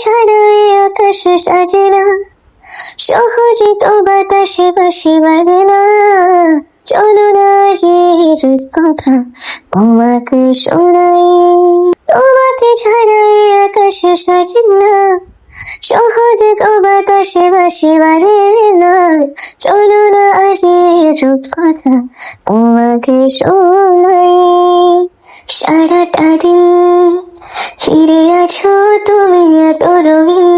ছাড়া এই আকাশ সাজে না, সহজে তো বাতাসে বাসি বাজে না। চলো না যে কথা তোমাকে শোনাই, তোমাকে ছাড়া এই আকাশ সাজে না, সহজে তো বাতাসে বাসি বাজে না। চলো না আজ কথা তোমাকে শোনাই। সারাটা দিন ফিরে আছো তুমি এত রঙিন,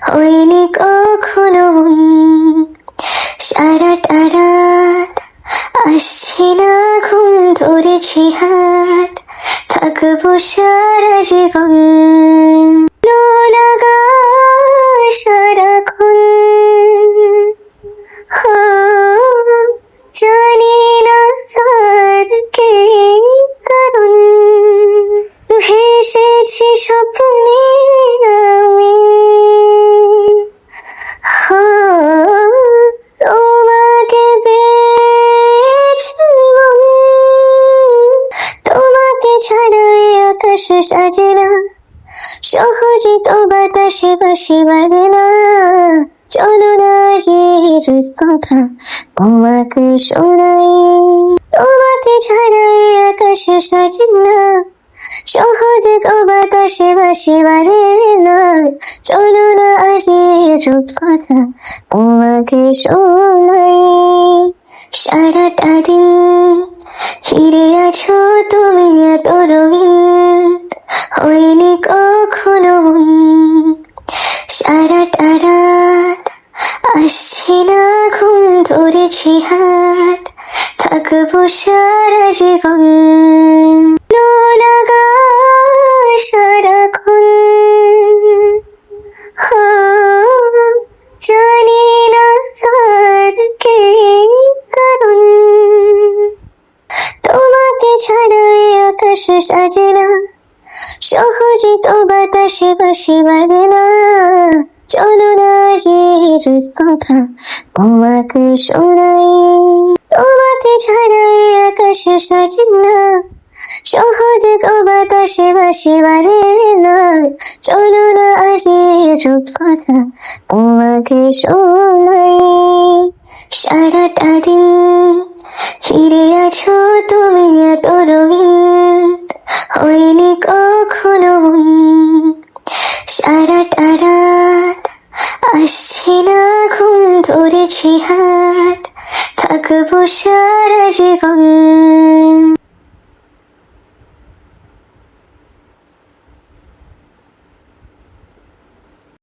হয়নি কখনো মন। সারাটা রাত আসছে না ঘুম, ধরেছি হাত থাকবো সারা জীবন। লাগা সারাক্ষণ জানি না আর কে কারণ, ভেসেছি স্বপ্নে আমি তোমাকে পেয়েছি, তোমাকে ছাড়া এই আকাশ সাজে না, সহজে তো বাতাসে বাসি বাজে না। চলো না যে কথা তোমাকে শোনাই, তোমাকে ছাড়া এই আকাশ সাজে না, সহজে তো বাতাসে বাসি বাজে না। চলো না আজ কথা তোমাকে শোনাই। সারাটা দিন ফিরে আছো তুমি এত রঙিন, হয়নি কখনো মন। সারাটা রাত আসছে না ঘুম, ধরেছি হাত থাকবো সারা জীবন। লাগা সারাক্ষণ জানি না আর কে কারণ, তোমাকে ছাড়া এই আকাশ সাজে না, সহজে তো বাতাসে বাসি বাজে না। চলো না যে কথা তোমাকে শোনাই, তোমাকে ছাড়া এই আকাশ সাজে না, সহজে তো বাতাসে বাসি বাজে না। চলো না আজ কথা তোমাকে শোনাই। সারাটা দিন ফিরে আছো তুমি এত রঙিন, হয়নি কখনো মন। সারাটা রাত আসছে না ঘুম, ধরেছি হাত থাকবো সারা জীবন।